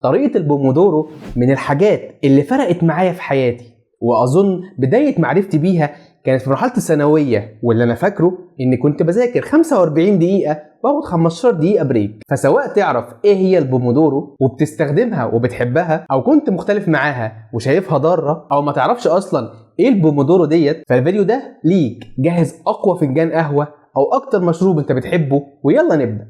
طريقة البومودورو من الحاجات اللي فرقت معايا في حياتي، وأظن بداية معرفتي بيها كانت في مرحلة الثانوية، واللي أنا فاكره إني كنت بذاكر 45 دقيقة وآخد 15 دقيقة بريك. فسواء تعرف إيه هي البومودورو وبتستخدمها وبتحبها، أو كنت مختلف معاها وشايفها ضارة، أو ما تعرفش أصلا إيه البومودورو ديت، فالفيديو ده ليك. جهز أقوى فنجان قهوة أو أكتر مشروب أنت بتحبه، ويلا نبدأ.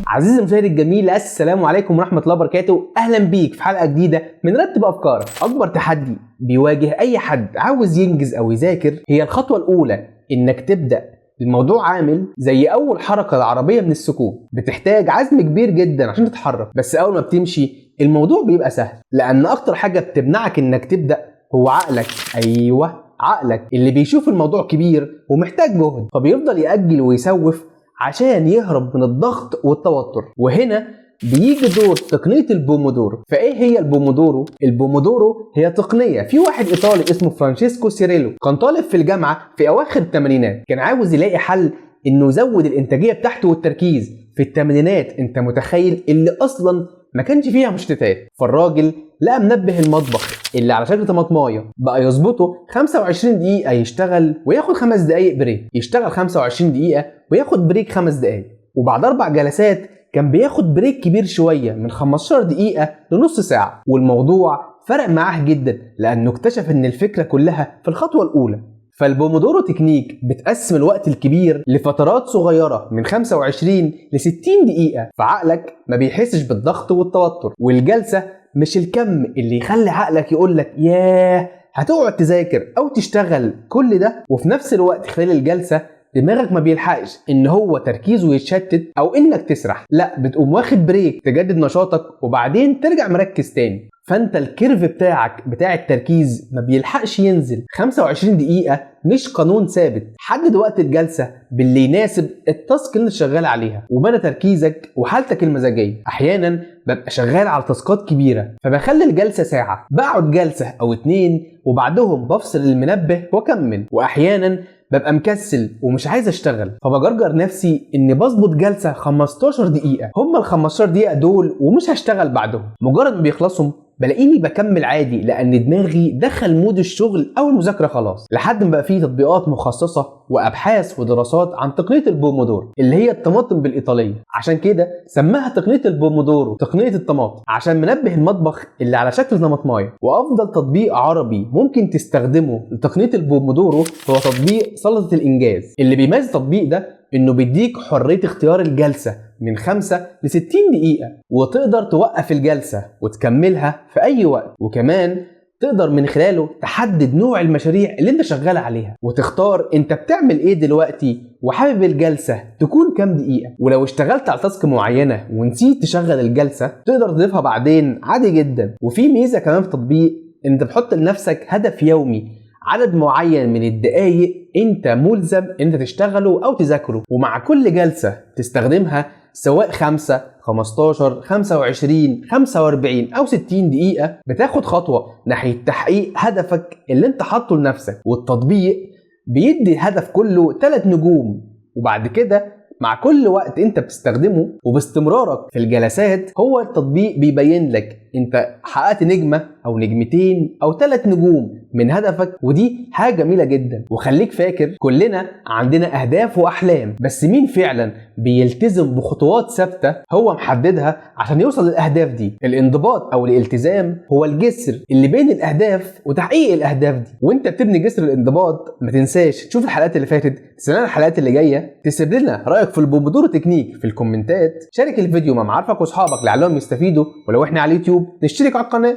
عزيزي المشاهد الجميل، السلام عليكم ورحمة الله وبركاته. أهلا بيك في حلقة جديدة من رتب أفكارك. أكبر تحدي بيواجه أي حد عاوز ينجز أو يذاكر هي الخطوة الأولى، إنك تبدأ. الموضوع عامل زي أول حركة العربية من السكون، بتحتاج عزم كبير جدا عشان تتحرك، بس أول ما بتمشي الموضوع بيبقى سهل، لأن أكتر حاجة بتمنعك إنك تبدأ هو عقلك. أيوه، عقلك اللي بيشوف الموضوع كبير ومحتاج جهد، فبيفضل يأجل ويسوف عشان يهرب من الضغط والتوتر. وهنا بيجي دور تقنية البومودورو. فايه هي البومودورو؟ البومودورو هي تقنية في واحد ايطالي اسمه فرانشيسكو سيريلو، كان طالب في الجامعة في اواخر الثمانينات، كان عاوز يلاقي حل انه يزود الانتاجية بتاعته والتركيز. في الثمانينات انت متخيل اللي اصلا ما كانش فيها مشتتات، فالراجل لقى منبه المطبخ اللي على شكل طماطمايه بقى يظبطه 25 دقيقة يشتغل وياخد 5 دقايق بريك، يشتغل 25 دقيقة وياخد بريك 5 دقايق، وبعد 4 جلسات كان بياخد بريك كبير شوية من 15 دقيقة لنص ساعة. والموضوع فرق معاه جدا لأنه اكتشف إن الفكرة كلها في الخطوة الأولى. فالبومودورو تكنيك بتقسم الوقت الكبير لفترات صغيرة من 25 ل 60 دقيقة، فعقلك ما بيحسش بالضغط والتوتر، والجلسة مش الكم اللي يخلي عقلك يقولك ياه هتقعد تذاكر أو تشتغل كل ده، وفي نفس الوقت خلال الجلسة دماغك ما بيلحقش ان هو تركيزه يتشتت او انك تسرح، لا بتقوم واخد بريك تجدد نشاطك وبعدين ترجع مركز تاني. فانت الكيرف بتاع التركيز ما بيلحقش ينزل. 25 دقيقة مش قانون ثابت، حدد وقت الجلسة باللي يناسب التاسك اللي انت شغال عليها ومدى تركيزك وحالتك المزاجية. احيانا ببقى شغال على تاسكات كبيرة فبخلي الجلسة ساعة، بقعد جلسة او 2 وبعدهم بفصل المنبه واكمل. واحيانا ببقى مكسل ومش عايز اشتغل فبجرجر نفسي اني بظبط جلسة 15 دقيقة، هم ال 15 دقيقة دول ومش هشتغل بعدهم. مجرد ما بيخلصوا بلاقيني بكمل عادي، لان دماغي دخل مود الشغل او المذاكرة خلاص. لحد ما بقى فيه تطبيقات مخصصة وابحاث ودراسات عن تقنية البومودورو اللي هي الطماطم بالايطالية، عشان كده سماها تقنية البومودورو تقنية الطماطم، عشان منبه المطبخ اللي على شكل طماطمايه. وافضل تطبيق عربي ممكن تستخدمه لتقنية البومودورو هو تطبيق سلطة الانجاز. اللي بيميز التطبيق ده انه بيديك حرية اختيار الجلسة من 5 ل 60 دقيقة، وتقدر توقف الجلسة وتكملها في اي وقت. وكمان تقدر من خلاله تحدد نوع المشاريع اللي انت شغال عليها، وتختار انت بتعمل ايه دلوقتي وحابب الجلسة تكون كام دقيقة. ولو اشتغلت على تاسك معينة ونسيت تشغل الجلسة تقدر تضيفها بعدين عادي جدا. وفي ميزة كمان في التطبيق، انت بتحط لنفسك هدف يومي، عدد معين من الدقايق انت ملزم انت تشتغله او تذاكره، ومع كل جلسة تستخدمها سواء 5 15 25 45 او 60 دقيقة بتاخد خطوة ناحية تحقيق هدفك اللي انت حاطه لنفسك. والتطبيق بيدي الهدف كله 3 نجوم، وبعد كده مع كل وقت انت بتستخدمه وباستمرارك في الجلسات هو التطبيق بيبين لك انت حققت نجمة او نجمتين او 3 نجوم من هدفك، ودي حاجة جميلة جدا. وخليك فاكر كلنا عندنا اهداف واحلام، بس مين فعلا بيلتزم بخطوات ثابتة هو محددها عشان يوصل للاهداف دي؟ الانضباط او الالتزام هو الجسر اللي بين الاهداف وتحقيق الاهداف دي. وانت بتبني جسر الانضباط ما تنساش تشوف الحلقات اللي فاتت، تستنى الحلقات اللي جايه، تسيب لنا رايك في البومودورو تكنيك في الكومنتات، شارك الفيديو مع معارفك واصحابك لعلهم يستفيدوا، ولو احنا على اليوتيوب نشترك على القناه.